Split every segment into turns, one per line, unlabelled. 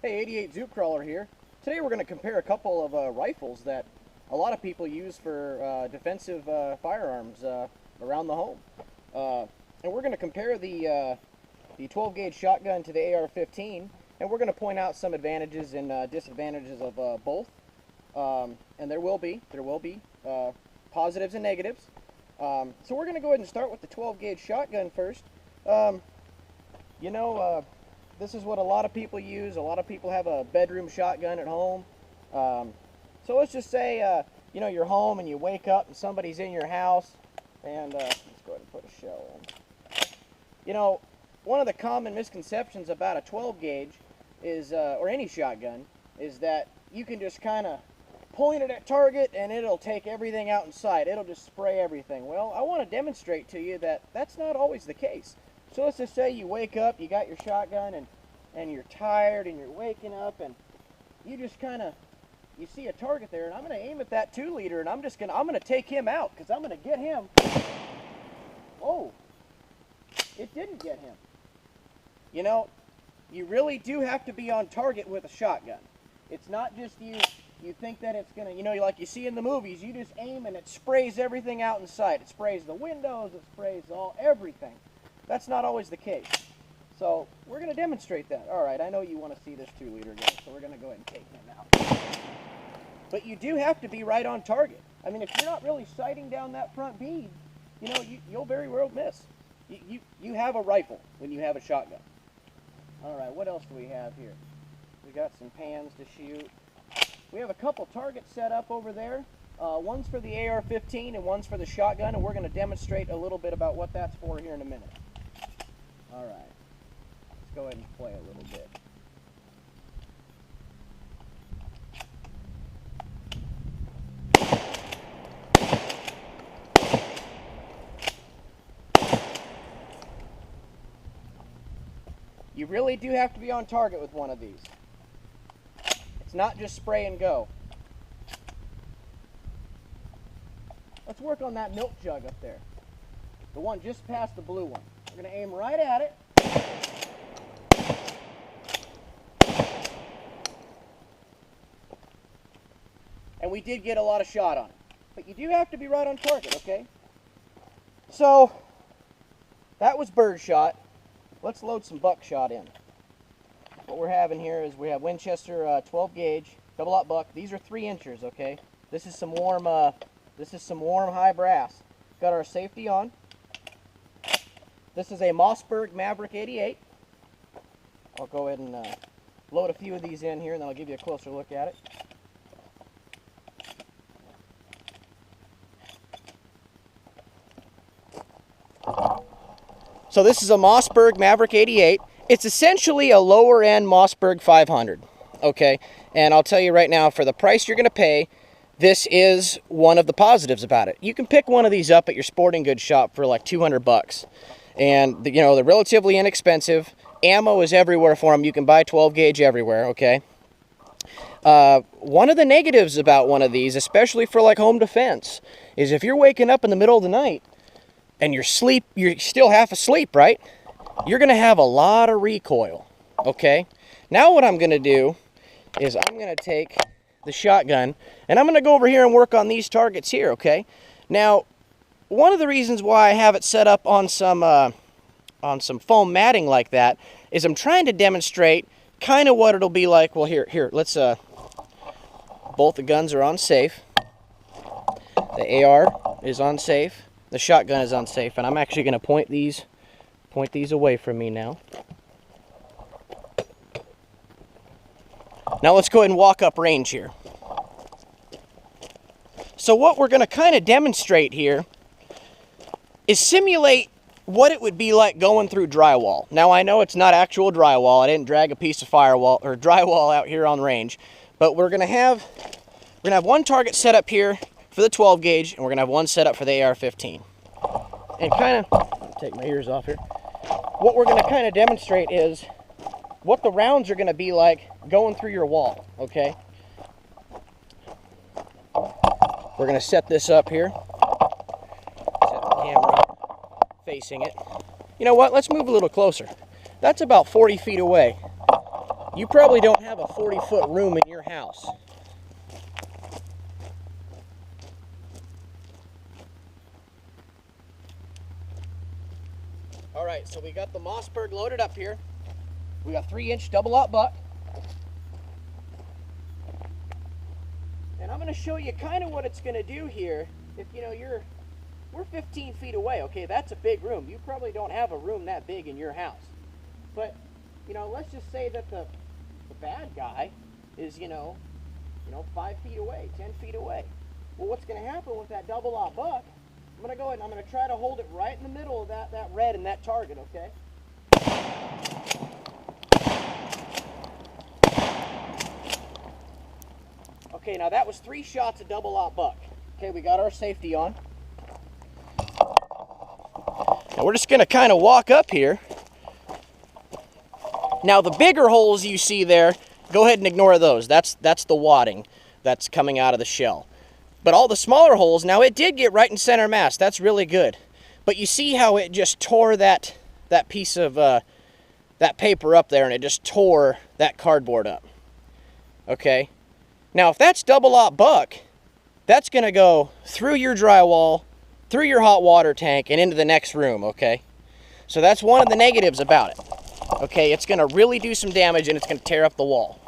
Hey, 88 Zoot Crawler here. Today we're going to compare a couple of rifles that a lot of people use for defensive firearms around the home. And we're going to compare the 12 gauge shotgun to the AR-15, and we're going to point out some advantages and disadvantages of both. And there will be positives and negatives. So we're going to go ahead and start with the 12 gauge shotgun first. This is what a lot of people use. A lot of people have a bedroom shotgun at home. So let's just say, you're home and you wake up and somebody's in your house. And let's go ahead and put a shell in. One of the common misconceptions about a 12 gauge is, or any shotgun, is that you can just kind of point it at target and it'll take everything out in sight. It'll just spray everything. Well, I want to demonstrate to you that that's not always the case. So let's just say you wake up, you got your shotgun, and you're tired, and you're waking up, and you just you see a target there, and I'm going to aim at that 2-liter, and I'm going to take him out, because I'm going to get him. Oh, it didn't get him. You really do have to be on target with a shotgun. It's not just you think that it's going to, like you see in the movies, you just aim and it sprays everything out in sight. It sprays the windows, it sprays everything. That's not always the case. So we're going to demonstrate that. All right, I know you want to see this 2-liter guy, so we're going to go ahead and take him out. But you do have to be right on target. I mean, if you're not really sighting down that front bead, you'll very well miss. You have a rifle when you have a shotgun. All right, what else do we have here? We got some pans to shoot. We have a couple targets set up over there. One's for the AR-15 and one's for the shotgun, and we're going to demonstrate a little bit about what that's for here in a minute. All right, let's go ahead and play a little bit. You really do have to be on target with one of these. It's not just spray and go. Let's work on that milk jug up there. The one just past the blue one. We're going to aim right at it. And we did get a lot of shot on it. But you do have to be right on target, okay? So, that was bird shot. Let's load some buckshot in. What we're having here is we have Winchester 12 gauge, double-aught buck. These are 3 inchers, okay? This is some warm high brass. Got our safety on. This is a Mossberg Maverick 88. I'll go ahead and load a few of these in here, and then I'll give you a closer look at it. So this is a Mossberg Maverick 88. It's essentially a lower-end Mossberg 500, okay? And I'll tell you right now, for the price you're going to pay, this is one of the positives about it. You can pick one of these up at your sporting goods shop for like 200 bucks. And, they're relatively inexpensive. Ammo is everywhere for them. You can buy 12 gauge everywhere, okay? One of the negatives about one of these, especially for like home defense, is if you're waking up in the middle of the night and you're still half asleep, right? You're going to have a lot of recoil, okay? Now what I'm going to do is I'm going to take the shotgun and I'm going to go over here and work on these targets here, okay? Now, one of the reasons why I have it set up on some foam matting like that is I'm trying to demonstrate kind of what it'll be like. Well, here, let's, both the guns are on safe. The AR is on safe. The shotgun is on safe, and I'm actually going to point these away from me now. Now let's go ahead and walk up range here. So what we're going to kind of demonstrate here is simulate what it would be like going through drywall. Now I know it's not actual drywall. I didn't drag a piece of firewall or drywall out here on range, but we're going to have one target set up here for the 12 gauge, and we're going to have one set up for the AR-15. And kind of take my ears off here. What we're going to kind of demonstrate is what the rounds are going to be like going through your wall, okay? We're going to set this up here. Set the camera facing it. You know what? Let's move a little closer. That's about 40 feet away. you probably don't have a 40-foot room in your house. All right, so we got the Mossberg loaded up here. We got 3-inch double-aught buck. And I'm going to show you kind of what it's going to do here. If you know we're 15 feet away, okay? That's a big room. You probably don't have a room that big in your house. But, you know, let's just say that the bad guy is, you know, 5 feet away, 10 feet away. Well, what's going to happen with that double-aught buck, I'm going to go ahead and I'm going to try to hold it right in the middle of that red and that target, okay? Okay, now that was 3 shots of double-aught buck. Okay, we got our safety on. Now we're just going to kind of walk up here. Now the bigger holes you see there, go ahead and ignore those. That's the wadding that's coming out of the shell. But all the smaller holes, now it did get right in center mass. That's really good. But you see how it just tore that piece of that paper up there, and it just tore that cardboard up. Okay. Now if that's double-aught buck, that's going to go through your drywall, through your hot water tank, and into the next room, okay? So that's one of the negatives about it. Okay, it's going to really do some damage, and it's going to tear up the wall.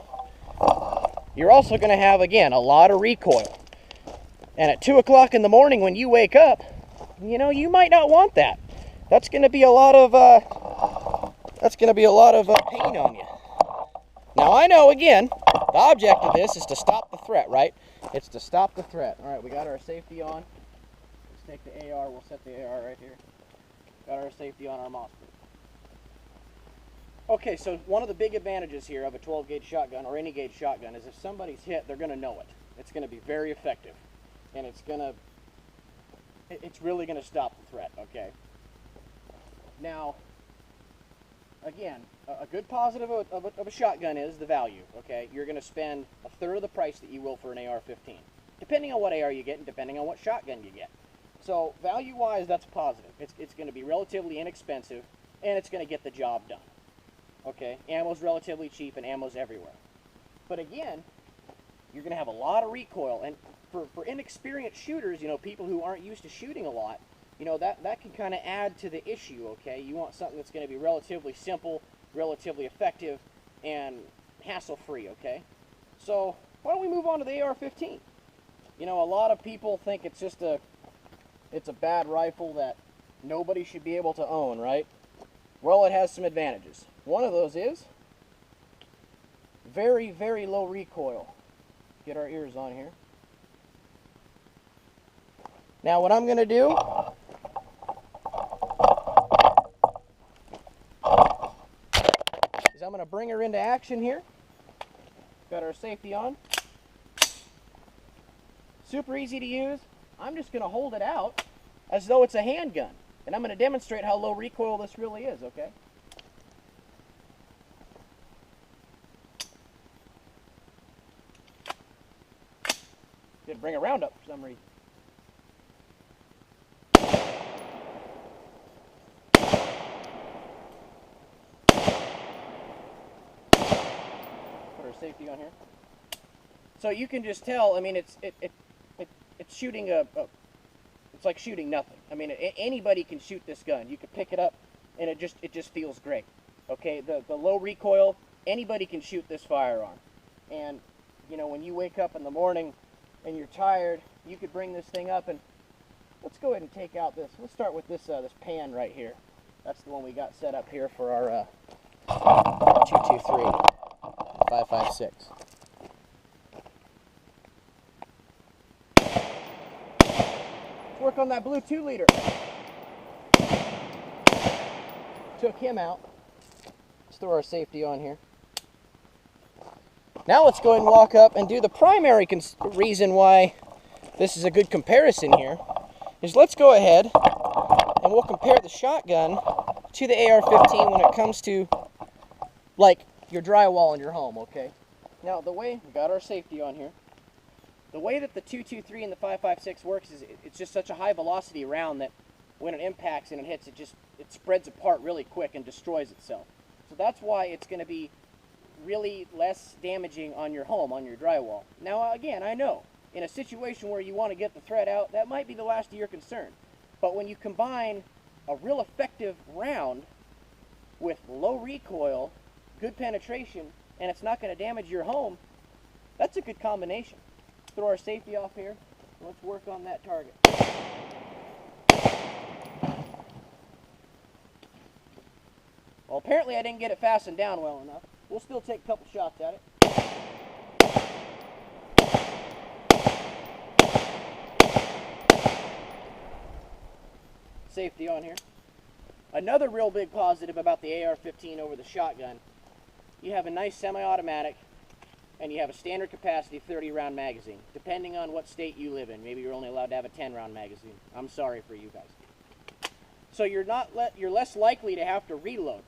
You're also going to have, again, a lot of recoil. And at 2 o'clock in the morning when you wake up, you know, you might not want that. That's going to be a lot of pain on you. Now I know, again, the object of this is to stop the threat, right? It's to stop the threat. All right, we got our safety on. Let's take the AR. We'll set the AR right here. Got our safety on our Mossberg. Okay, so one of the big advantages here of a 12-gauge shotgun or any gauge shotgun is if somebody's hit, they're going to know it. It's going to be very effective, and it's really going to stop the threat. Okay. Now, again, a good positive of a shotgun is the value. Okay, you're going to spend a third of the price that you will for an AR-15, depending on what AR you get and depending on what shotgun you get. So value-wise, that's positive. It's going to be relatively inexpensive, and it's going to get the job done. Okay, ammo's relatively cheap, and ammo's everywhere. But again, you're going to have a lot of recoil, and for inexperienced shooters, you know, people who aren't used to shooting a lot, you know, that can kind of add to the issue. Okay, you want something that's going to be relatively simple, relatively effective, and hassle-free. Okay, so why don't we move on to the AR-15? You know, a lot of people think it's just it's a bad rifle that nobody should be able to own, right? Well, it has some advantages. One of those is very, very low recoil. Get our ears on here. Now what I'm going to do is I'm going to bring her into action here. Got our safety on. Super easy to use. I'm just going to hold it out as though it's a handgun. And I'm going to demonstrate how low recoil this really is, okay? Didn't bring a round up for some reason. Put our safety on here. So you can just tell, I mean, it's shooting it's like shooting nothing. I mean, anybody can shoot this gun. You can pick it up, and it just feels great. Okay, the low recoil, anybody can shoot this firearm. And you know, when you wake up in the morning and you're tired, you could bring this thing up, and let's go ahead and take out this. Let's start with this this pan right here. That's the one we got set up here for our 223 5.56. Work on that blue 2-liter. Took him out. Let's throw our safety on here. Now let's go ahead and walk up and do the primary reason why this is a good comparison here. Is let's go ahead and we'll compare the shotgun to the AR-15 when it comes to like your drywall in your home, okay? Now the way, we got our safety on here. The way that the 223 and the 5.56 works is it's just such a high velocity round that when it impacts and it hits, it spreads apart really quick and destroys itself. So that's why it's going to be really less damaging on your home, on your drywall. Now, again, I know, in a situation where you want to get the thread out, that might be the last of your concern. But when you combine a real effective round with low recoil, good penetration, and it's not going to damage your home, that's a good combination. Throw our safety off here. Let's work on that target. Well, apparently I didn't get it fastened down well enough. We'll still take a couple shots at it. Safety on here. Another real big positive about the AR-15 over the shotgun, you have a nice semi-automatic and you have a standard capacity 30 round magazine, depending on what state you live in. Maybe you're only allowed to have a 10 round magazine. I'm sorry for you guys. So you're less likely to have to reload.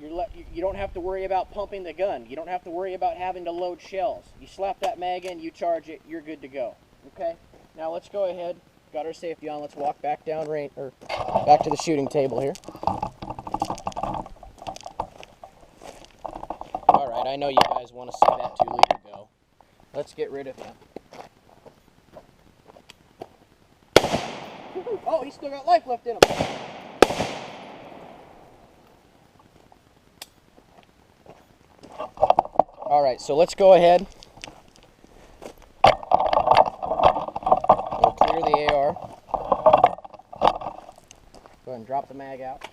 You don't have to worry about pumping the gun. You don't have to worry about having to load shells. You slap that mag in, you charge it, you're good to go. Okay? Now let's go ahead. Got our safety on. Let's walk back down back to the shooting table here. All right, I know you guys want to see that 2-liter go. Let's get rid of him. Oh, he's still got life left in him. All right, so let's go ahead. We'll clear the AR. Go ahead and drop the mag out.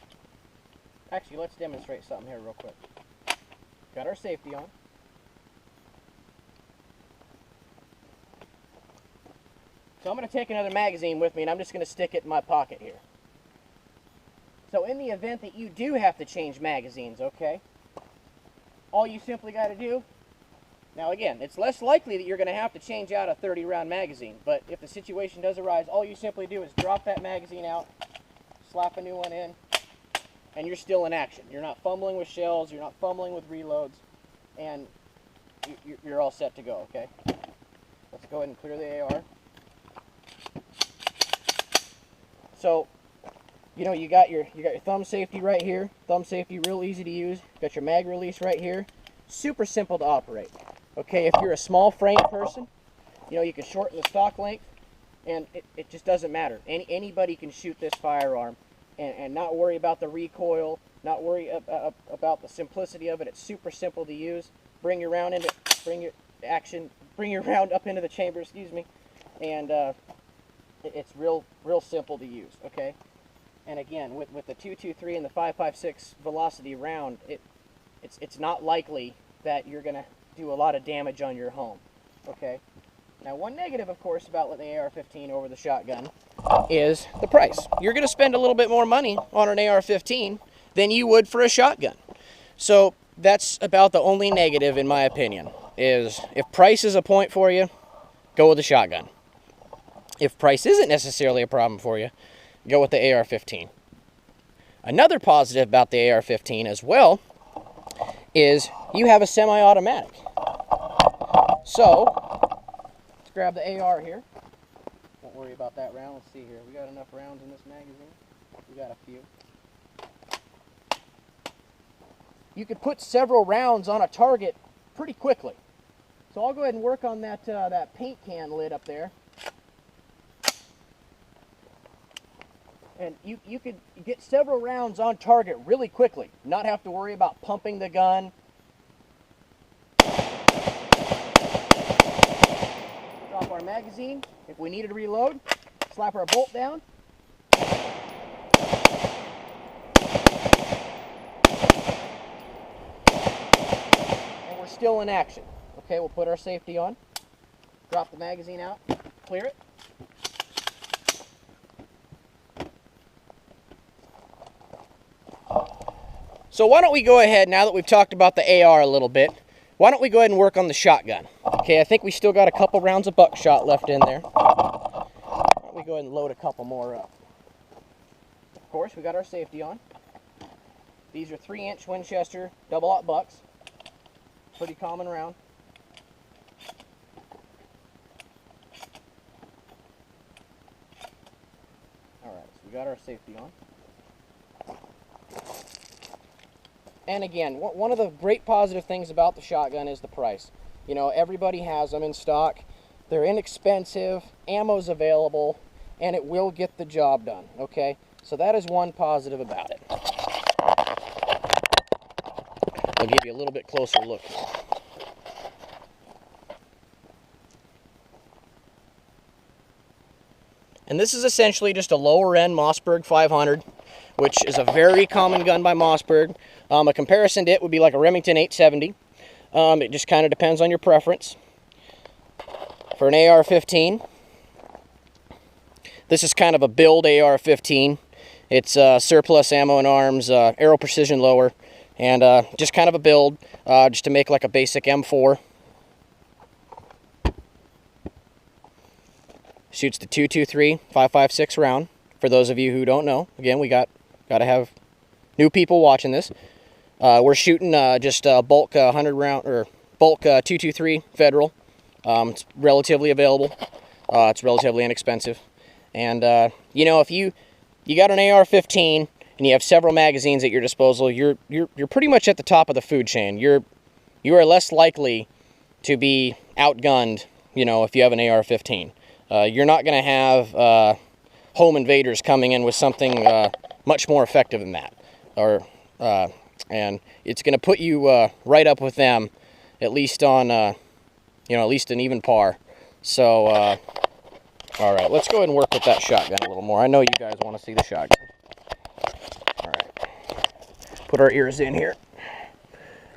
Actually, let's demonstrate something here real quick. Got our safety on. So I'm going to take another magazine with me and I'm just going to stick it in my pocket here. So in the event that you do have to change magazines, okay, all you simply got to do, now again, it's less likely that you're going to have to change out a 30 round magazine, but if the situation does arise, all you simply do is drop that magazine out, slap a new one in, and you're still in action. You're not fumbling with shells, you're not fumbling with reloads, and you're all set to go, okay? Let's go ahead and clear the AR. So, you know, you got your thumb safety right here. Thumb safety, real easy to use. Got your mag release right here. Super simple to operate. Okay, if you're a small frame person, you know, you can shorten the stock length, and it just doesn't matter. Anybody can shoot this firearm and not worry about the recoil, not worry about the simplicity of it. It's super simple to use. Bring your round up into the chamber, excuse me, and it's real simple to use, okay? And again, with the 223 and the 5.56 velocity round, it's not likely that you're going to do a lot of damage on your home, okay? Now, one negative, of course, about the AR-15 over the shotgun is the price. You're going to spend a little bit more money on an AR-15 than you would for a shotgun. So that's about the only negative, in my opinion, is if price is a point for you, go with the shotgun. If price isn't necessarily a problem for you, go with the AR-15. Another positive about the AR-15 as well is you have a semi-automatic. So, let's grab the AR here. Don't worry about that round. Let's see here. We got enough rounds in this magazine. We got a few. You could put several rounds on a target pretty quickly. So I'll go ahead and work on that paint can lid up there. And you could get several rounds on target really quickly, not have to worry about pumping the gun. Drop our magazine. If we needed to reload, slap our bolt down. And we're still in action. Okay, we'll put our safety on, drop the magazine out, clear it. So why don't we go ahead, now that we've talked about the AR a little bit, why don't we go ahead and work on the shotgun? Okay, I think we still got a couple rounds of buckshot left in there. Why don't we go ahead and load a couple more up? Of course, we got our safety on. These are 3-inch Winchester double-aught bucks. Pretty common round. Alright, so we got our safety on. And again, one of the great positive things about the shotgun is the price. You know, everybody has them in stock. They're inexpensive, ammo's available, and it will get the job done, okay? So that is one positive about it. I'll give you a little bit closer look. And this is essentially just a lower end Mossberg 500, which is a very common gun by Mossberg. A comparison to it would be like a Remington 870. It just kind of depends on your preference. For an AR-15, this is kind of a build AR-15. It's surplus ammo and arms, Aero Precision lower, and just kind of a build, just to make like a basic M4. Shoots the .223 5.56 round. For those of you who don't know, again, we got to have new people watching this. We're shooting just bulk 100 round or bulk .223 Federal. It's relatively available. It's relatively inexpensive, and you know, if you got an AR-15 and you have several magazines at your disposal, you're pretty much at the top of the food chain. You are less likely to be outgunned, you know, if you have an AR-15. You're not going to have home invaders coming in with something much more effective than that, or and it's going to put you right up with them, at least on you know, at least an even par. So all right, let's go ahead and work with that shotgun a little more. I know you guys want to see the shotgun. All right, put our ears in here,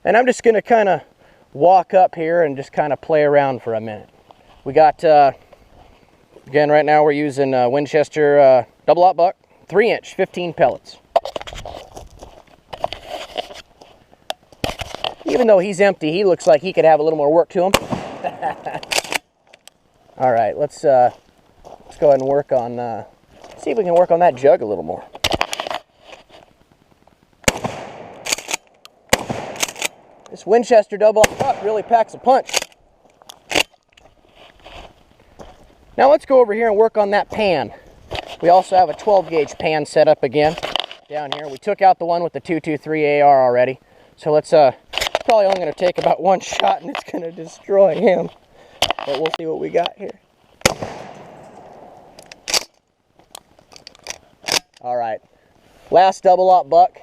and I'm just going to kind of walk up here and just kind of play around for a minute. We got again, right now we're using Winchester double-aught buck, 3-inch, 15 pellets. Even though he's empty, he looks like he could have a little more work to him. All right, let's go ahead and work on, see if we can work on that jug a little more. This Winchester double-aught buck really packs a punch. Now let's go over here and work on that pan. We also have a 12-gauge pan set up again down here. We took out the one with the .223 AR already. So let's, probably only going to take about one shot and it's going to destroy him. But we'll see what we got here. All right, last double-aught buck.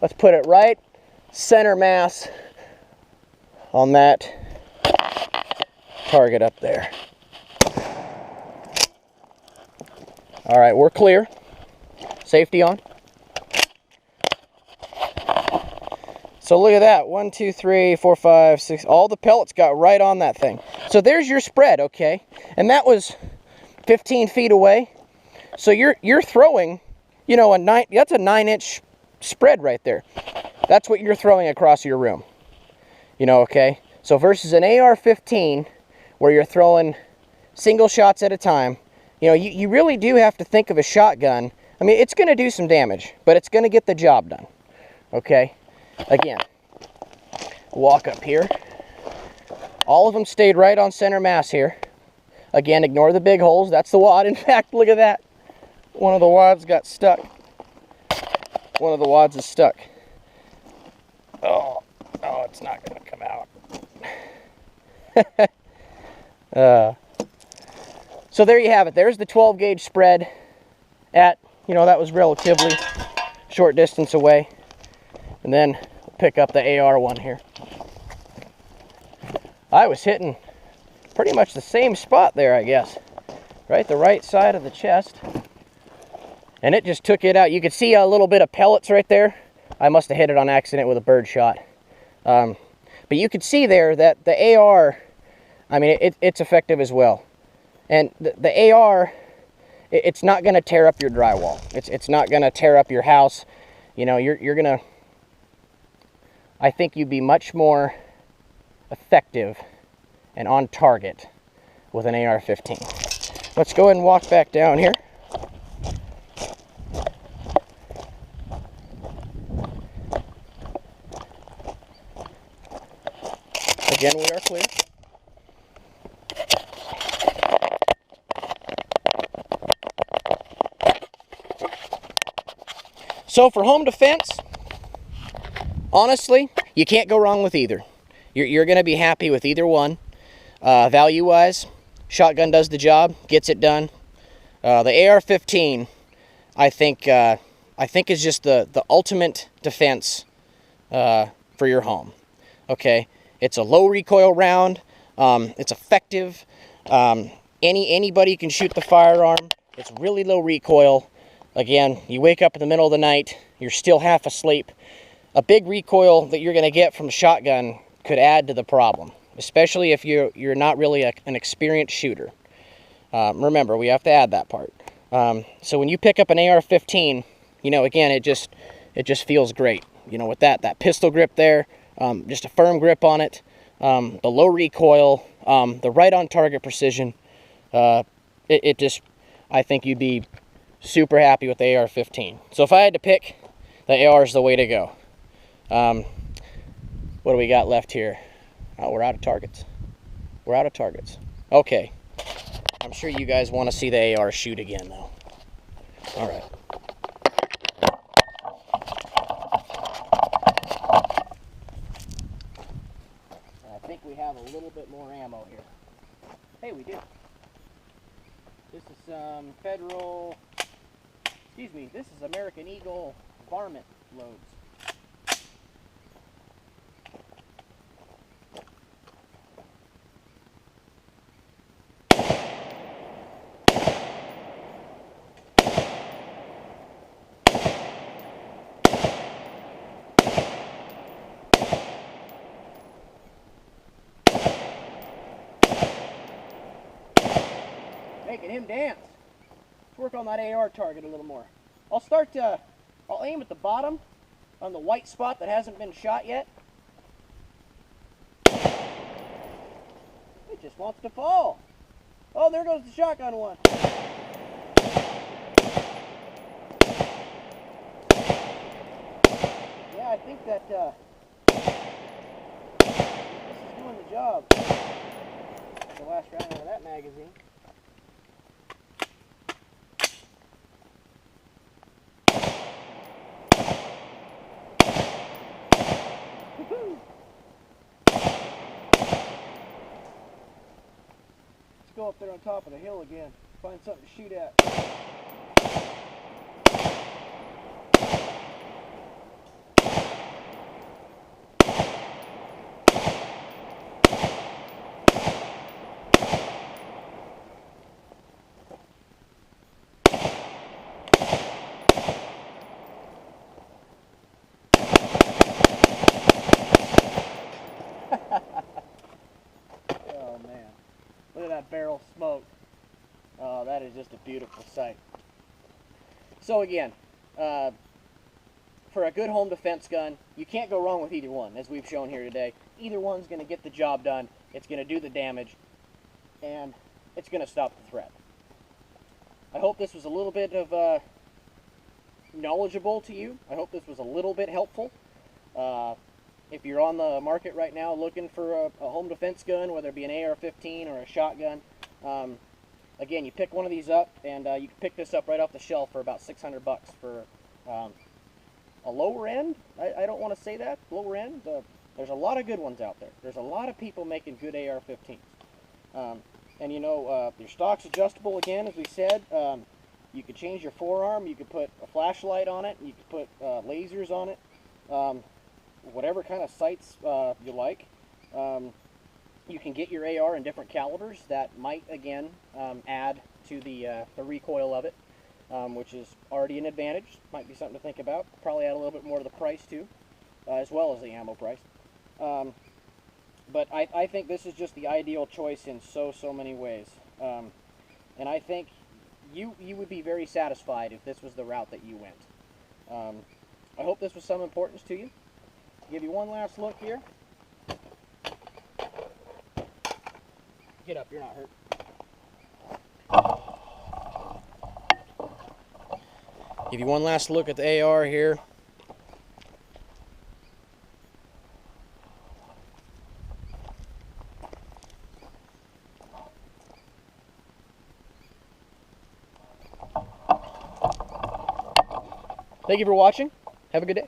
Let's put it right center mass on that target up there. All right, we're clear. Safety on. So look at that, 1, 2, 3, 4, 5, 6, all the pellets got right on that thing. So there's your spread, okay? And that was 15 feet away. So you're throwing, you know, that's a 9-inch spread right there. That's what you're throwing across your room. You know, okay? So versus an AR-15, where you're throwing single shots at a time, you know, you really do have to think of a shotgun. I mean, it's going to do some damage, but it's going to get the job done. Okay? Again, walk up here. All of them stayed right on center mass here. Again, ignore the big holes. That's the wad. In fact, look at that. One of the wads got stuck. One of the wads is stuck. Oh, it's not going to come out. So there you have it. There's the 12-gauge spread at, you know, that was relatively short distance away. And then we'll pick up the AR one here. I was hitting pretty much the same spot there, I guess. Right, the right side of the chest. And it just took it out. You could see a little bit of pellets right there. I must have hit it on accident with a bird shot. But you could see there that the AR, I mean, it's effective as well. And the AR, it's not going to tear up your drywall. It's not going to tear up your house. You know, you're going to, I think you'd be much more effective and on target with an AR-15. Let's go ahead and walk back down here. Again, we are clear. So for home defense, honestly, you can't go wrong with either. You're going to be happy with either one. Value-wise, shotgun does the job, gets it done. The AR-15, I think is just the ultimate defense for your home. Okay, it's a low recoil round. It's effective. Anybody can shoot the firearm. It's really low recoil. Again, you wake up in the middle of the night, you're still half asleep. A big recoil that you're going to get from a shotgun could add to the problem, especially if you're not really an experienced shooter. Remember, we have to add that part. So when you pick up an AR-15, you know, again, it just feels great. You know, with that pistol grip there, just a firm grip on it, the low recoil, the right on target precision. I think you'd be super happy with the AR-15. So if I had to pick, the AR is the way to go. What do we got left here? Oh, we're out of targets. We're out of targets. Okay. I'm sure you guys want to see the AR shoot again, though. All right. I think we have a little bit more ammo here. Hey, we do. This is some Federal, excuse me, this is American Eagle varmint loads. Making him dance. Let's work on that AR target a little more. I'll aim at the bottom on the white spot that hasn't been shot yet. It just wants to fall. Oh, there goes the shotgun one. Yeah, I think that this is doing the job. The last round out of that magazine. Let's go up there on top of the hill again. Find something to shoot at. Oh man, look at that barrel smoke. Oh, that is just a beautiful sight. So again, for a good home defense gun, you can't go wrong with either one, as we've shown here today. Either one's going to get the job done, it's going to do the damage, and it's going to stop the threat. I hope this was a little bit of knowledgeable to you. I hope this was a little bit helpful. If you're on the market right now looking for a home defense gun, whether it be an AR-15 or a shotgun, again, you pick one of these up, and you can pick this up right off the shelf for about $600 for a lower end. I don't want to say that, lower end. There's a lot of good ones out there. There's a lot of people making good AR-15s. And you know, your stock's adjustable again, as we said. You could change your forearm, you could put a flashlight on it, you could put lasers on it, whatever kind of sights you like. You can get your AR in different calibers that might, again, add to the recoil of it, which is already an advantage. Might be something to think about. Probably add a little bit more to the price, too, as well as the ammo price. But I think this is just the ideal choice in so many ways. And I think you would be very satisfied if this was the route that you went. I hope this was some importance to you. Give you one last look here. Get up, you're not hurt. Give you one last look at the AR here. Thank you for watching. Have a good day.